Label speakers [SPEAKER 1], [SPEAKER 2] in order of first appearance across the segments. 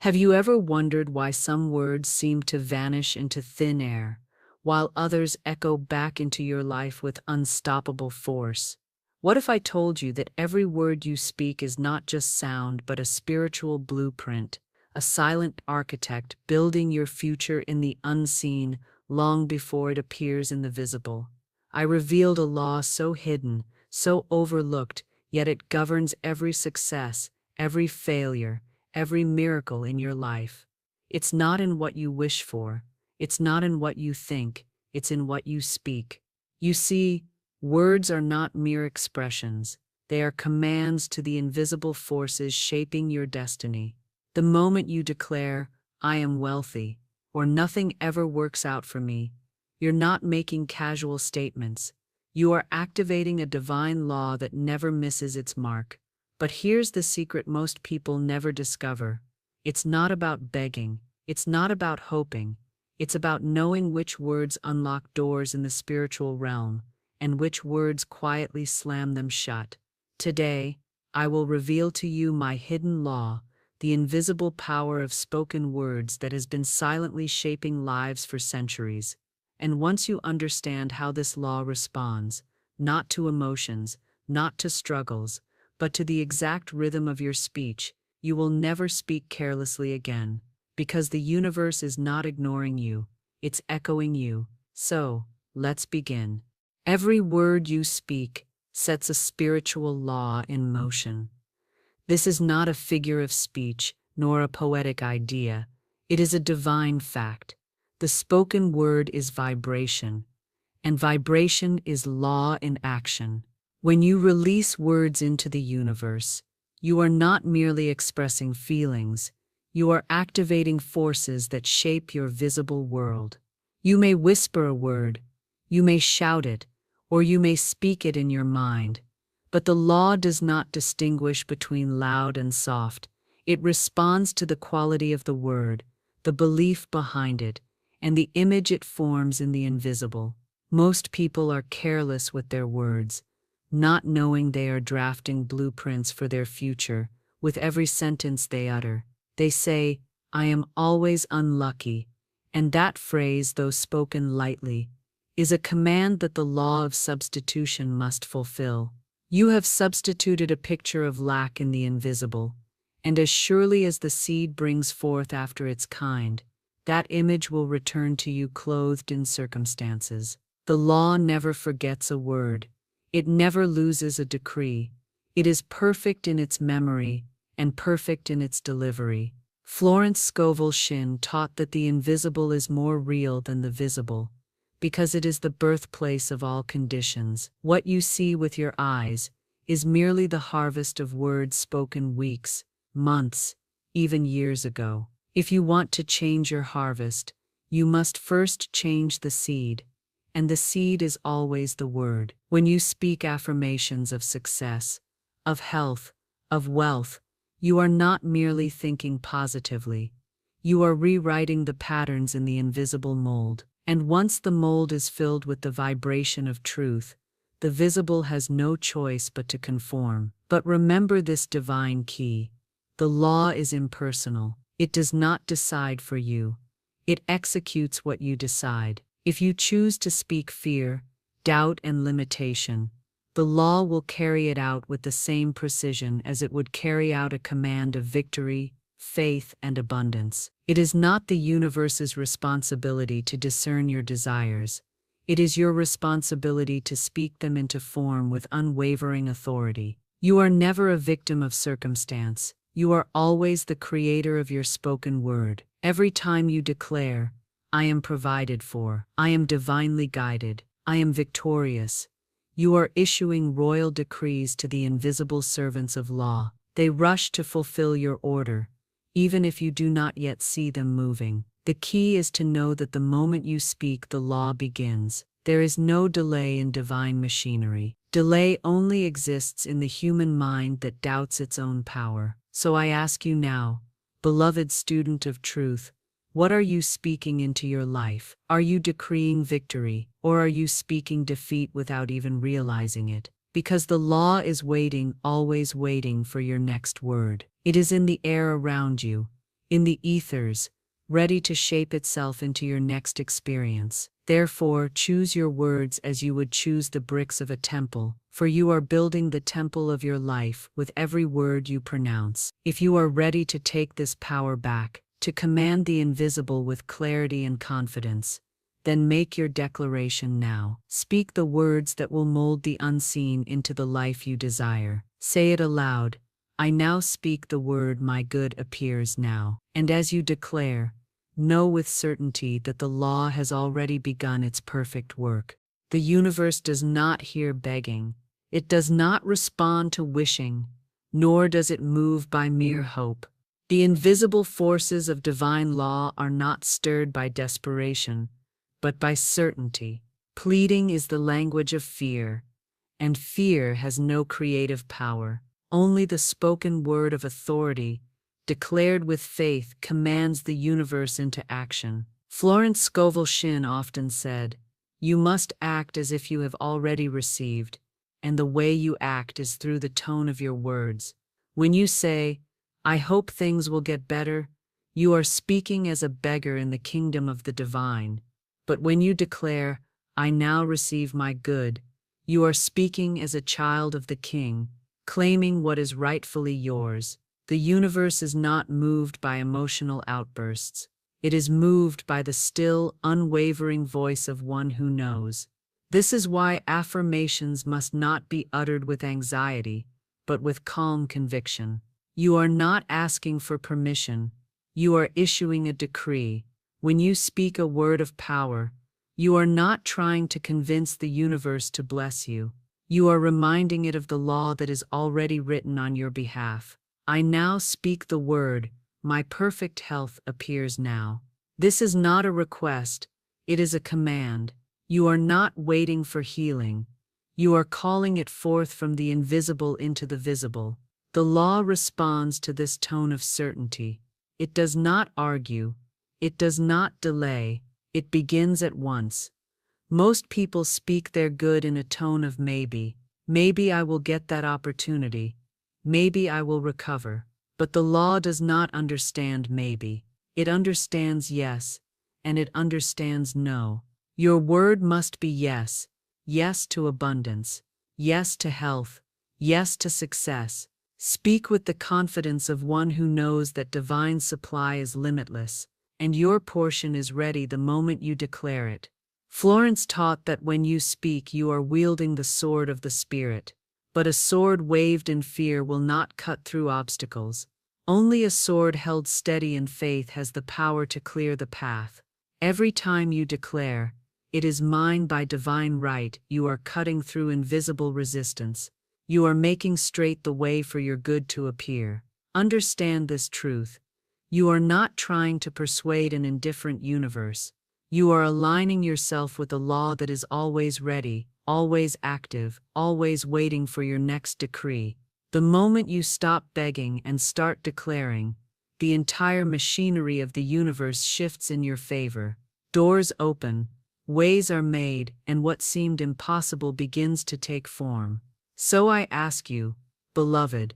[SPEAKER 1] Have you ever wondered why some words seem to vanish into thin air, while others echo back into your life with unstoppable force? What if I told you that every word you speak is not just sound but a spiritual blueprint, a silent architect building your future in the unseen long before it appears in the visible? I revealed a law so hidden, so overlooked, yet it governs every success, every failure, every miracle in your life. It's not in what you wish for, it's not in what you think, it's in what you speak. You see, words are not mere expressions, they are commands to the invisible forces shaping your destiny. The moment you declare, "I am wealthy," or "nothing ever works out for me," you're not making casual statements. You are activating a divine law that never misses its mark. But here's the secret most people never discover. It's not about begging, it's not about hoping, it's about knowing which words unlock doors in the spiritual realm, and which words quietly slam them shut. Today, I will reveal to you my hidden law, the invisible power of spoken words that has been silently shaping lives for centuries. And once you understand how this law responds, not to emotions, not to struggles, but to the exact rhythm of your speech, you will never speak carelessly again, because the universe is not ignoring you, it's echoing you. So, let's begin. Every word you speak sets a spiritual law in motion. This is not a figure of speech, nor a poetic idea. It is a divine fact. The spoken word is vibration, and vibration is law in action. When you release words into the universe, you are not merely expressing feelings, you are activating forces that shape your visible world. You may whisper a word, you may shout it, or you may speak it in your mind, but the law does not distinguish between loud and soft. It responds to the quality of the word, the belief behind it, and the image it forms in the invisible. Most people are careless with their words, not knowing they are drafting blueprints for their future with every sentence they utter. They say, "I am always unlucky," and that phrase, though spoken lightly, is a command that the law of substitution must fulfill. You have substituted a picture of lack in the invisible, and as surely as the seed brings forth after its kind, that image will return to you clothed in circumstances. The law never forgets a word. It never loses a decree. It is perfect in its memory and perfect in its delivery. Florence Scovel Shinn taught that the invisible is more real than the visible, because it is the birthplace of all conditions. What you see with your eyes is merely the harvest of words spoken weeks, months, even years ago. If you want to change your harvest, you must first change the seed, and the seed is always the word. When you speak affirmations of success, of health, of wealth, you are not merely thinking positively. You are rewriting the patterns in the invisible mold. And once the mold is filled with the vibration of truth, the visible has no choice but to conform. But remember this divine key. The law is impersonal. It does not decide for you. It executes what you decide. If you choose to speak fear, doubt, and limitation, the law will carry it out with the same precision as it would carry out a command of victory, faith, and abundance. It is not the universe's responsibility to discern your desires. It is your responsibility to speak them into form with unwavering authority. You are never a victim of circumstance. You are always the creator of your spoken word. Every time you declare, "I am provided for, I am divinely guided, I am victorious," you are issuing royal decrees to the invisible servants of law. They rush to fulfill your order, even if you do not yet see them moving. The key is to know that the moment you speak, the law begins. There is no delay in divine machinery. Delay only exists in the human mind that doubts its own power. So I ask you now, beloved student of truth, what are you speaking into your life? Are you decreeing victory, or are you speaking defeat without even realizing it? Because the law is waiting, always waiting for your next word. It is in the air around you. in the ethers, ready to shape itself into your next experience. Therefore, choose your words as you would choose the bricks of a temple, for you are building the temple of your life with every word you pronounce. If you are ready to take this power back, to command the invisible with clarity and confidence, then make your declaration now. Speak the words that will mold the unseen into the life you desire. Say it aloud. I now speak the word my good appears now. And as you declare, know with certainty that the law has already begun its perfect work. The universe does not hear begging. It does not respond to wishing, nor does it move by mere hope. The invisible forces of divine law are not stirred by desperation, but by certainty. Pleading is the language of fear, and fear has no creative power. Only the spoken word of authority, declared with faith, commands the universe into action. Florence Scovel Shinn often said, "You must act as if you have already received, and the way you act is through the tone of your words." When you say, "I hope things will get better," you are speaking as a beggar in the kingdom of the divine. But when you declare, "I now receive my good," you are speaking as a child of the King, claiming what is rightfully yours. The universe is not moved by emotional outbursts. It is moved by the still, unwavering voice of one who knows. This is why affirmations must not be uttered with anxiety, but with calm conviction. You are not asking for permission. You are issuing a decree. When you speak a word of power, you are not trying to convince the universe to bless you. You are reminding it of the law that is already written on your behalf. I now speak the word, my perfect health appears now. This is not a request, it is a command. You are not waiting for healing. You are calling it forth from the invisible into the visible. The law responds to this tone of certainty. It does not argue. It does not delay. It begins at once. Most people speak their good in a tone of maybe. Maybe I will get that opportunity. Maybe I will recover. But the law does not understand maybe. It understands yes, and it understands no. Your word must be yes. Yes to abundance. Yes to health. Yes to success. Speak with the confidence of one who knows that divine supply is limitless, and your portion is ready the moment you declare it. Florence taught that when you speak, you are wielding the sword of the Spirit. But a sword waved in fear will not cut through obstacles. Only a sword held steady in faith has the power to clear the path. Every time you declare, "It is mine by divine right," you are cutting through invisible resistance. You are making straight the way for your good to appear. Understand this truth. You are not trying to persuade an indifferent universe. You are aligning yourself with a law that is always ready, always active, always waiting for your next decree. The moment you stop begging and start declaring, the entire machinery of the universe shifts in your favor. Doors open, ways are made, and what seemed impossible begins to take form. So I ask you, beloved,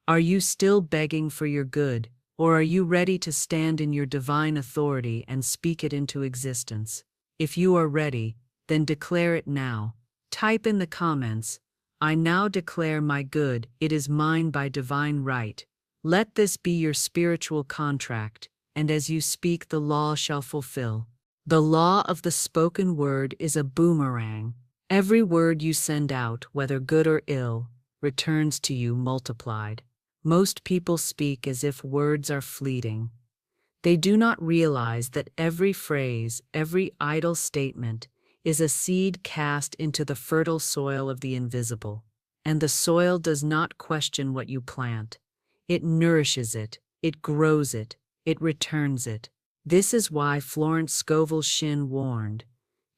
[SPEAKER 1] are you still begging for your good, or are you ready to stand in your divine authority and speak it into existence? If you are ready, then declare it now. Type in the comments, "I now declare my good, it is mine by divine right." Let this be your spiritual contract, and as you speak, the law shall fulfill. The law of the spoken word is a boomerang. Every word you send out, whether good or ill, returns to you multiplied. Most people speak as if words are fleeting. They do not realize that every phrase, every idle statement, is a seed cast into the fertile soil of the invisible. And the soil does not question what you plant. It nourishes it, it grows it, it returns it. This is why Florence Scovel Shinn warned,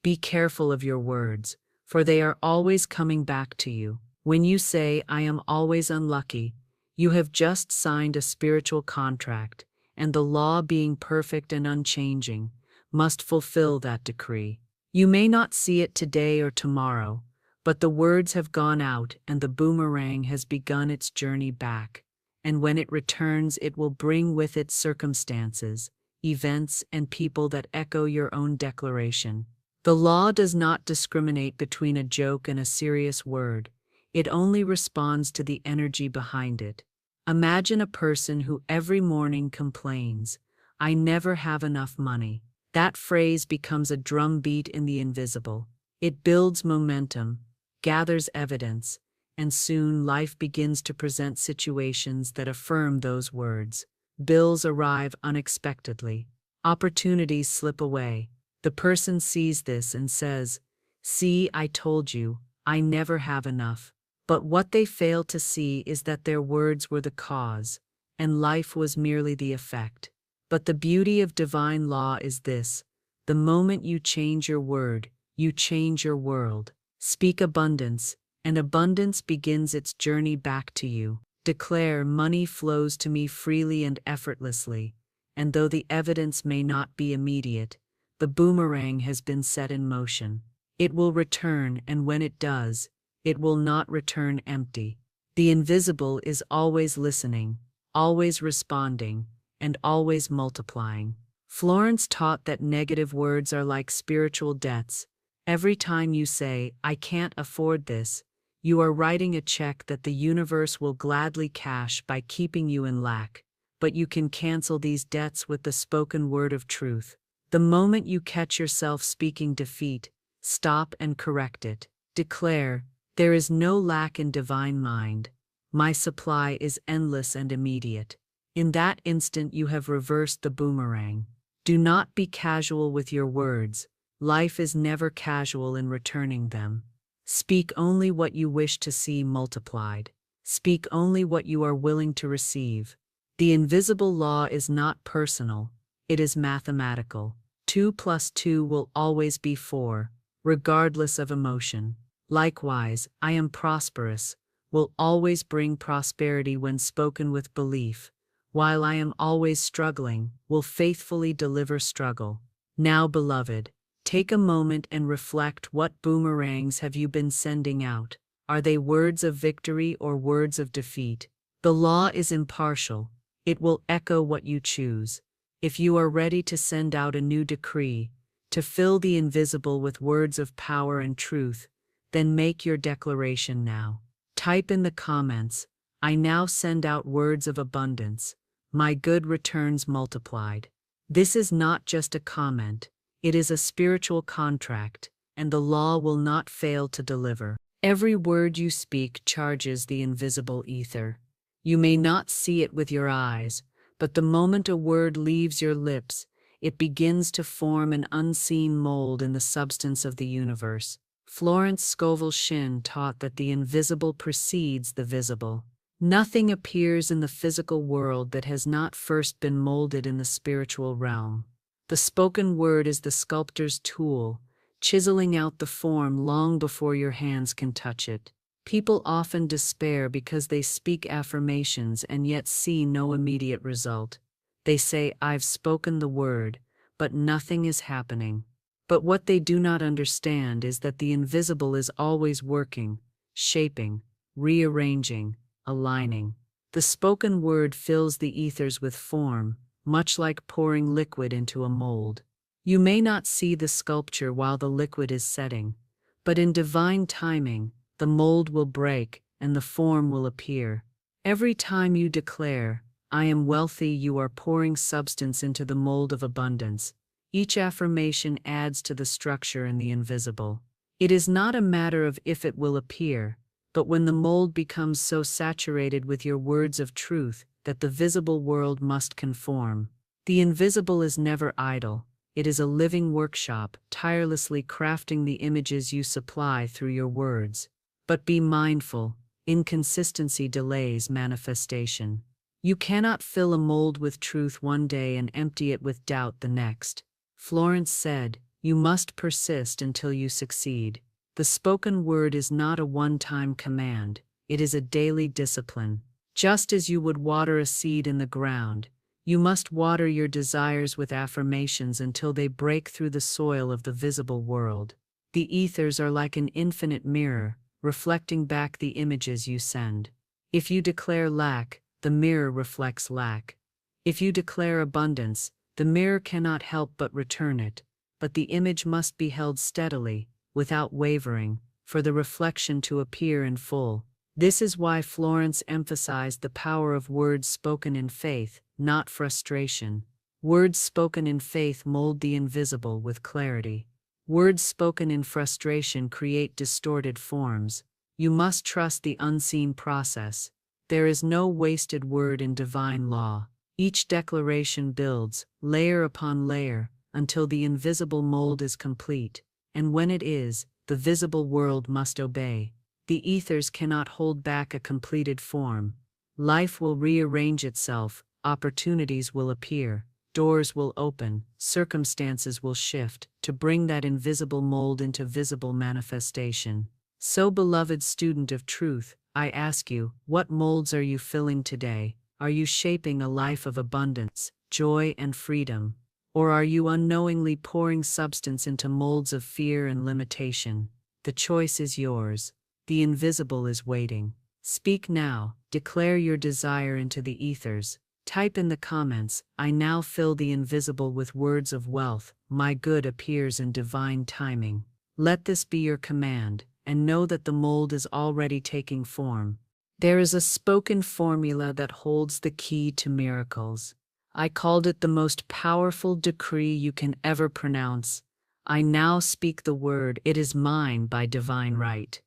[SPEAKER 1] "Be careful of your words, for they are always coming back to you." When you say, "I am always unlucky," you have just signed a spiritual contract, and the law, being perfect and unchanging, must fulfill that decree. You may not see it today or tomorrow, but the words have gone out and the boomerang has begun its journey back. and when it returns, it will bring with it circumstances, events, and people that echo your own declaration. The law does not discriminate between a joke and a serious word. It only responds to the energy behind it. Imagine a person who every morning complains, "I never have enough money." That phrase becomes a drumbeat in the invisible. It builds momentum, gathers evidence, and soon life begins to present situations that affirm those words. Bills arrive unexpectedly. Opportunities slip away. The person sees this and says, "See, I told you, I never have enough." But what they fail to see is that their words were the cause, and life was merely the effect. But the beauty of divine law is this: the moment you change your word, you change your world. Speak abundance, and abundance begins its journey back to you. Declare, "Money flows to me freely and effortlessly," and though the evidence may not be immediate, the boomerang has been set in motion. It will return, and when it does, it will not return empty. The invisible is always listening, always responding, and always multiplying. Florence taught that negative words are like spiritual debts. Every time you say, "I can't afford this," you are writing a check that the universe will gladly cash by keeping you in lack. But you can cancel these debts with the spoken word of truth. The moment you catch yourself speaking defeat, stop and correct it. Declare, "There is no lack in divine mind. My supply is endless and immediate." In that instant you have reversed the boomerang. Do not be casual with your words. Life is never casual in returning them. Speak only what you wish to see multiplied. Speak only what you are willing to receive. The invisible law is not personal, it is mathematical. 2 + 2 will always be 4, regardless of emotion. Likewise, "I am prosperous" will always bring prosperity when spoken with belief, while "I am always struggling" will faithfully deliver struggle. Now, beloved, take a moment and reflect: what boomerangs have you been sending out? Are they words of victory or words of defeat? The law is impartial. It will echo what you choose. If you are ready to send out a new decree, to fill the invisible with words of power and truth, then make your declaration now. Type in the comments, "I now send out words of abundance. My good returns multiplied." This is not just a comment. It is a spiritual contract, and the law will not fail to deliver. Every word you speak charges the invisible ether. You may not see it with your eyes, but the moment a word leaves your lips, it begins to form an unseen mold in the substance of the universe. Florence Scovel Shinn taught that the invisible precedes the visible. Nothing appears in the physical world that has not first been molded in the spiritual realm. The spoken word is the sculptor's tool, chiseling out the form long before your hands can touch it. People often despair because they speak affirmations and yet see no immediate result. They say, "I've spoken the word, but nothing is happening." But what they do not understand is that the invisible is always working, shaping, rearranging, aligning. The spoken word fills the ethers with form, much like pouring liquid into a mold. You may not see the sculpture while the liquid is setting, but in divine timing, the mold will break and the form will appear. Every time you declare, "I am wealthy," you are pouring substance into the mold of abundance. Each affirmation adds to the structure in the invisible. It is not a matter of if it will appear, but when the mold becomes so saturated with your words of truth that the visible world must conform. The invisible is never idle. It is a living workshop, tirelessly crafting the images you supply through your words. But be mindful, inconsistency delays manifestation. You cannot fill a mold with truth one day and empty it with doubt the next. Florence said, "You must persist until you succeed." The spoken word is not a one-time command, it is a daily discipline. Just as you would water a seed in the ground, you must water your desires with affirmations until they break through the soil of the visible world. The ethers are like an infinite mirror, reflecting back the images you send. If you declare lack, the mirror reflects lack. If you declare abundance, the mirror cannot help but return it, but the image must be held steadily, without wavering, for the reflection to appear in full. This is why Florence emphasized the power of words spoken in faith, not frustration. Words spoken in faith mold the invisible with clarity. Words spoken in frustration create distorted forms. You must trust the unseen process. There is no wasted word in divine law. Each declaration builds, layer upon layer, until the invisible mold is complete. And when it is, the visible world must obey. The ethers cannot hold back a completed form. Life will rearrange itself, opportunities will appear, doors will open, circumstances will shift, to bring that invisible mold into visible manifestation. So, beloved student of truth, I ask you, what molds are you filling today? Are you shaping a life of abundance, joy, and freedom? Or are you unknowingly pouring substance into molds of fear and limitation? The choice is yours. The invisible is waiting. Speak now, declare your desire into the ethers. Type in the comments, I now fill the invisible with words of wealth, my good appears in divine timing. Let this be your command, and know that the mold is already taking form. There is a spoken formula that holds the key to miracles. I called it the most powerful decree you can ever pronounce. I now speak the word, it is mine by divine right.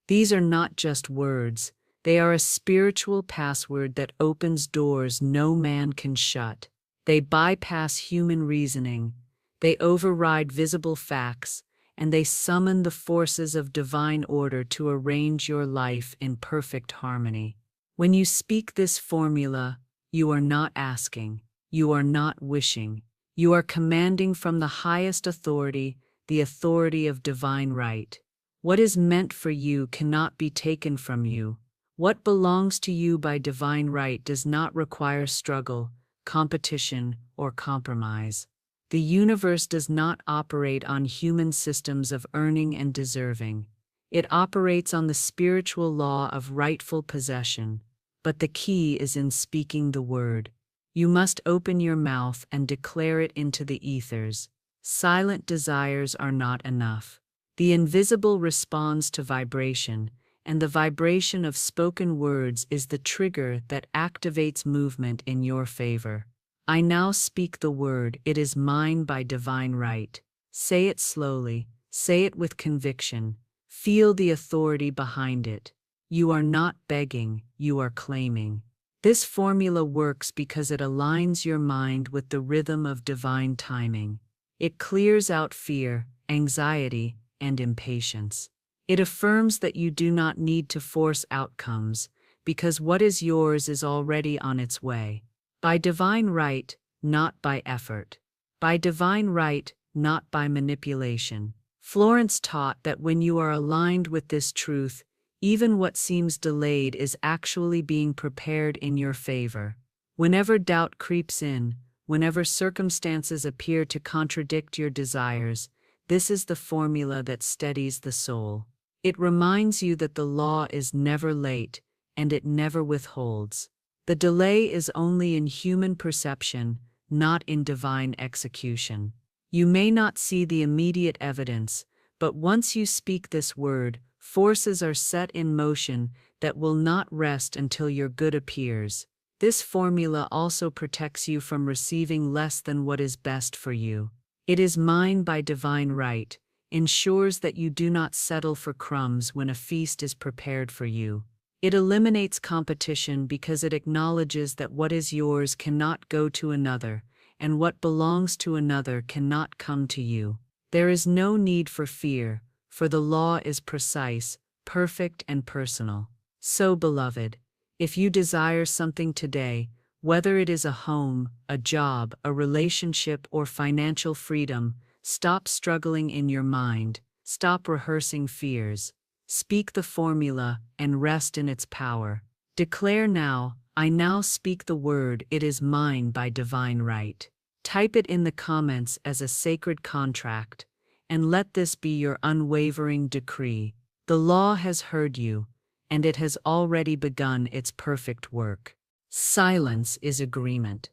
[SPEAKER 1] These are not just words, they are a spiritual password that opens doors no man can shut. They bypass human reasoning, they override visible facts, and they summon the forces of divine order to arrange your life in perfect harmony. When you speak this formula, you are not asking, you are not wishing, you are commanding from the highest authority, the authority of divine right. What is meant for you cannot be taken from you. What belongs to you by divine right does not require struggle, competition, or compromise. The universe does not operate on human systems of earning and deserving. It operates on the spiritual law of rightful possession. But the key is in speaking the word. You must open your mouth and declare it into the ethers. Silent desires are not enough. The invisible responds to vibration, and the vibration of spoken words is the trigger that activates movement in your favor. I now speak the word, it is mine by divine right. Say it slowly, say it with conviction. Feel the authority behind it. You are not begging, you are claiming. This formula works because it aligns your mind with the rhythm of divine timing. It clears out fear, anxiety, and impatience. It affirms that you do not need to force outcomes, because what is yours is already on its way. By divine right, not by effort. By divine right, not by manipulation. Florence taught that when you are aligned with this truth, even what seems delayed is actually being prepared in your favor. Whenever doubt creeps in, whenever circumstances appear to contradict your desires, this is the formula that steadies the soul. It reminds you that the law is never late, and it never withholds. The delay is only in human perception, not in divine execution. You may not see the immediate evidence, but once you speak this word, forces are set in motion that will not rest until your good appears. This formula also protects you from receiving less than what is best for you. It is mine by divine right, ensures that you do not settle for crumbs when a feast is prepared for you. It eliminates competition because it acknowledges that what is yours cannot go to another, and what belongs to another cannot come to you. There is no need for fear, for the law is precise, perfect, and personal. So, beloved, if you desire something today, whether it is a home, a job, a relationship, or financial freedom, stop struggling in your mind, stop rehearsing fears. Speak the formula and rest in its power. Declare now, I now speak the word, it is mine by divine right. Type it in the comments as a sacred contract, and let this be your unwavering decree. The law has heard you, and it has already begun its perfect work. Silence is agreement.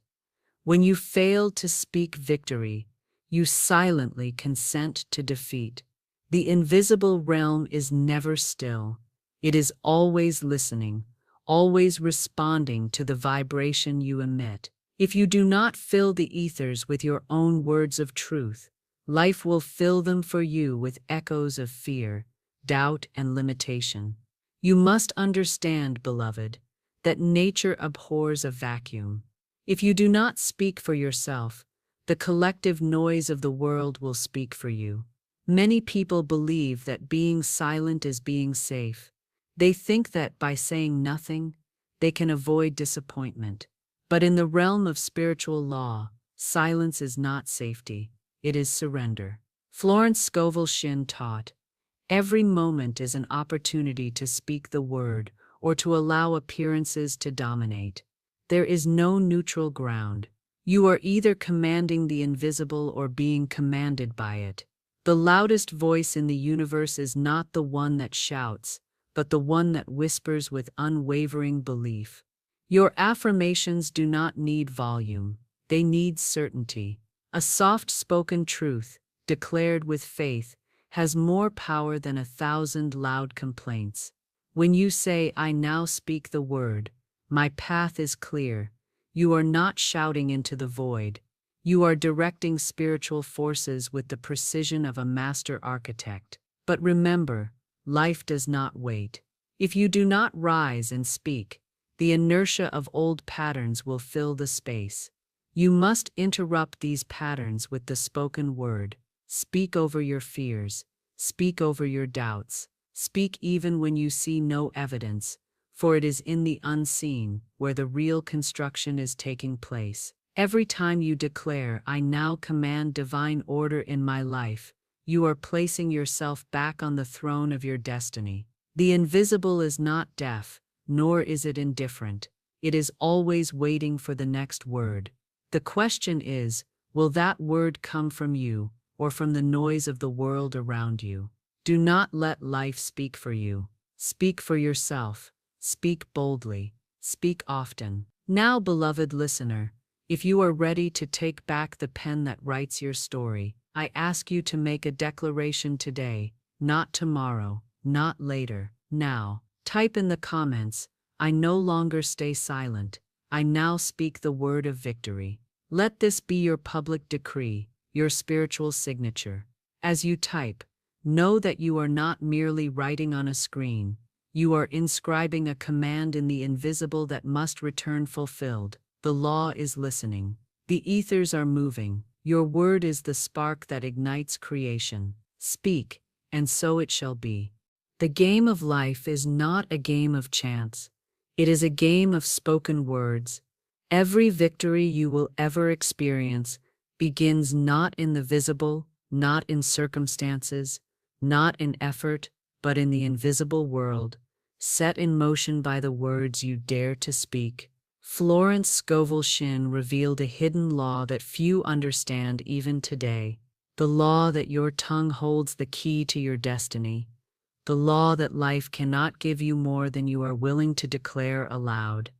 [SPEAKER 1] When you fail to speak victory, you silently consent to defeat. The invisible realm is never still. It is always listening, always responding to the vibration you emit. If you do not fill the ethers with your own words of truth, life will fill them for you with echoes of fear, doubt, and limitation. You must understand, beloved, that nature abhors a vacuum. If you do not speak for yourself, the collective noise of the world will speak for you. Many people believe that being silent is being safe. They think that by saying nothing, they can avoid disappointment. But in the realm of spiritual law, silence is not safety, it is surrender. Florence Scovel Shinn taught, every moment is an opportunity to speak the word or to allow appearances to dominate. There is no neutral ground. You are either commanding the invisible or being commanded by it. The loudest voice in the universe is not the one that shouts, but the one that whispers with unwavering belief. Your affirmations do not need volume, they need certainty. A soft-spoken truth, declared with faith, has more power than 1,000 loud complaints. When you say, "I now speak the word, my path is clear," you are not shouting into the void. You are directing spiritual forces with the precision of a master architect. But remember, life does not wait. If you do not rise and speak, the inertia of old patterns will fill the space. You must interrupt these patterns with the spoken word. Speak over your fears. Speak over your doubts. Speak even when you see no evidence, for it is in the unseen where the real construction is taking place. Every time you declare, "I now command divine order in my life," you are placing yourself back on the throne of your destiny. The invisible is not deaf, nor is it indifferent. It is always waiting for the next word. The question is, will that word come from you, or from the noise of the world around you? Do not let life speak for you. Speak for yourself. Speak boldly. Speak often. Now, beloved listener, if you are ready to take back the pen that writes your story, I ask you to make a declaration today, not tomorrow, not later, now. Type in the comments, "I no longer stay silent. I now speak the word of victory." Let this be your public decree, your spiritual signature. As you type, know that you are not merely writing on a screen. You are inscribing a command in the invisible that must return fulfilled. The law is listening. The ethers are moving. Your word is the spark that ignites creation. Speak, and so it shall be. The game of life is not a game of chance. It is a game of spoken words. Every victory you will ever experience begins not in the visible, not in circumstances, not in effort, but in the invisible world, set in motion by the words you dare to speak. Florence Scovel Shinn revealed a hidden law that few understand even today. The law that your tongue holds the key to your destiny. The law that life cannot give you more than you are willing to declare aloud.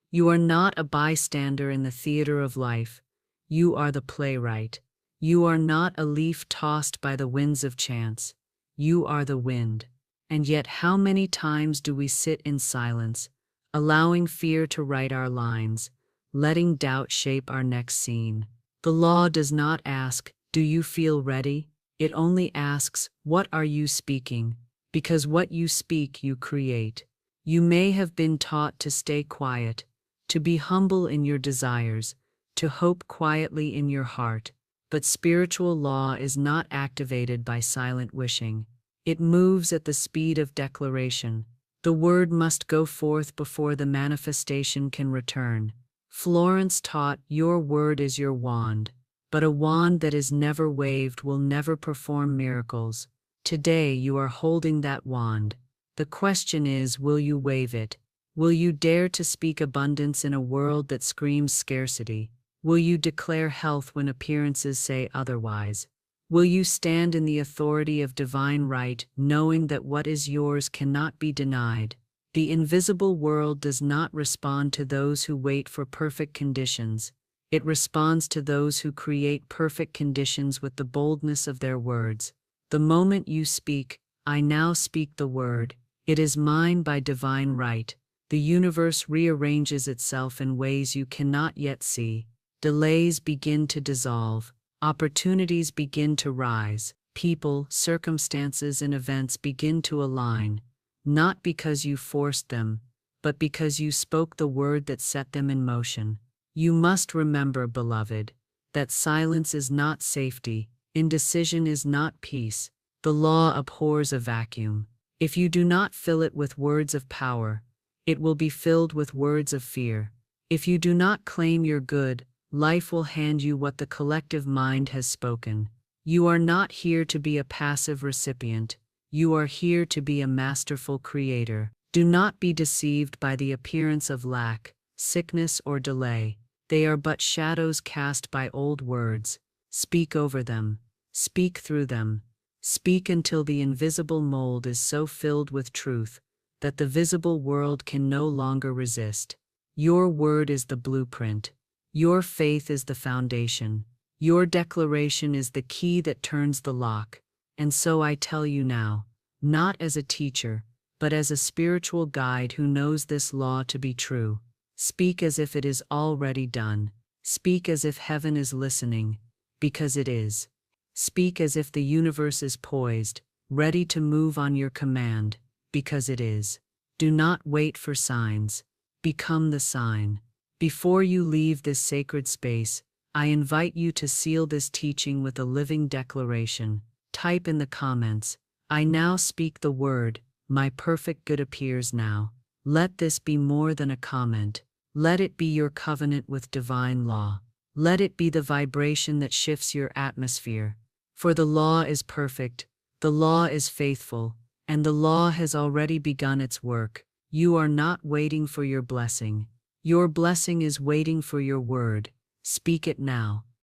[SPEAKER 1] You are not a bystander in the theater of life. You are the playwright. You are not a leaf tossed by the winds of chance. You are the wind. And yet how many times do we sit in silence, allowing fear to write our lines, letting doubt shape our next scene? The law does not ask, "Do you feel ready?" It only asks, "What are you speaking?" Because what you speak, you create. You may have been taught to stay quiet, to be humble in your desires, to hope quietly in your heart, but spiritual law is not activated by silent wishing. It moves at the speed of declaration. The word must go forth before the manifestation can return. Florence taught, your word is your wand, but a wand that is never waved will never perform miracles. Today you are holding that wand. The question is, will you wave it? Will you dare to speak abundance in a world that screams scarcity? Will you declare health when appearances say otherwise? Will you stand in the authority of divine right, knowing that what is yours cannot be denied? The invisible world does not respond to those who wait for perfect conditions. It responds to those who create perfect conditions with the boldness of their words. The moment you speak, "I now speak the word. It is mine by divine right," the universe rearranges itself in ways you cannot yet see. Delays begin to dissolve. Opportunities begin to rise. People, circumstances, and events begin to align, not because you forced them, but because you spoke the word that set them in motion. You must remember, beloved, that silence is not safety, indecision is not peace. The law abhors a vacuum. If you do not fill it with words of power, it will be filled with words of fear. If you do not claim your good, life will hand you what the collective mind has spoken. You are not here to be a passive recipient. You are here to be a masterful creator. Do not be deceived by the appearance of lack, sickness, or delay. They are but shadows cast by old words. Speak over them. Speak through them. Speak until the invisible mold is so filled with truth that the visible world can no longer resist. Your word is the blueprint. Your faith is the foundation. Your declaration is the key that turns the lock. And so I tell you now, not as a teacher, but as a spiritual guide who knows this law to be true. Speak as if it is already done. Speak as if heaven is listening, because it is. Speak as if the universe is poised, ready to move on your command, because it is. Do not wait for signs. Become the sign. Before you leave this sacred space, I invite you to seal this teaching with a living declaration. Type in the comments, "I now speak the word, my perfect good appears now." Let this be more than a comment. Let it be your covenant with divine law. Let it be the vibration that shifts your atmosphere. For the law is perfect, the law is faithful, and the law has already begun its work. You are not waiting for your blessing. Your blessing is waiting for your word. Speak it now.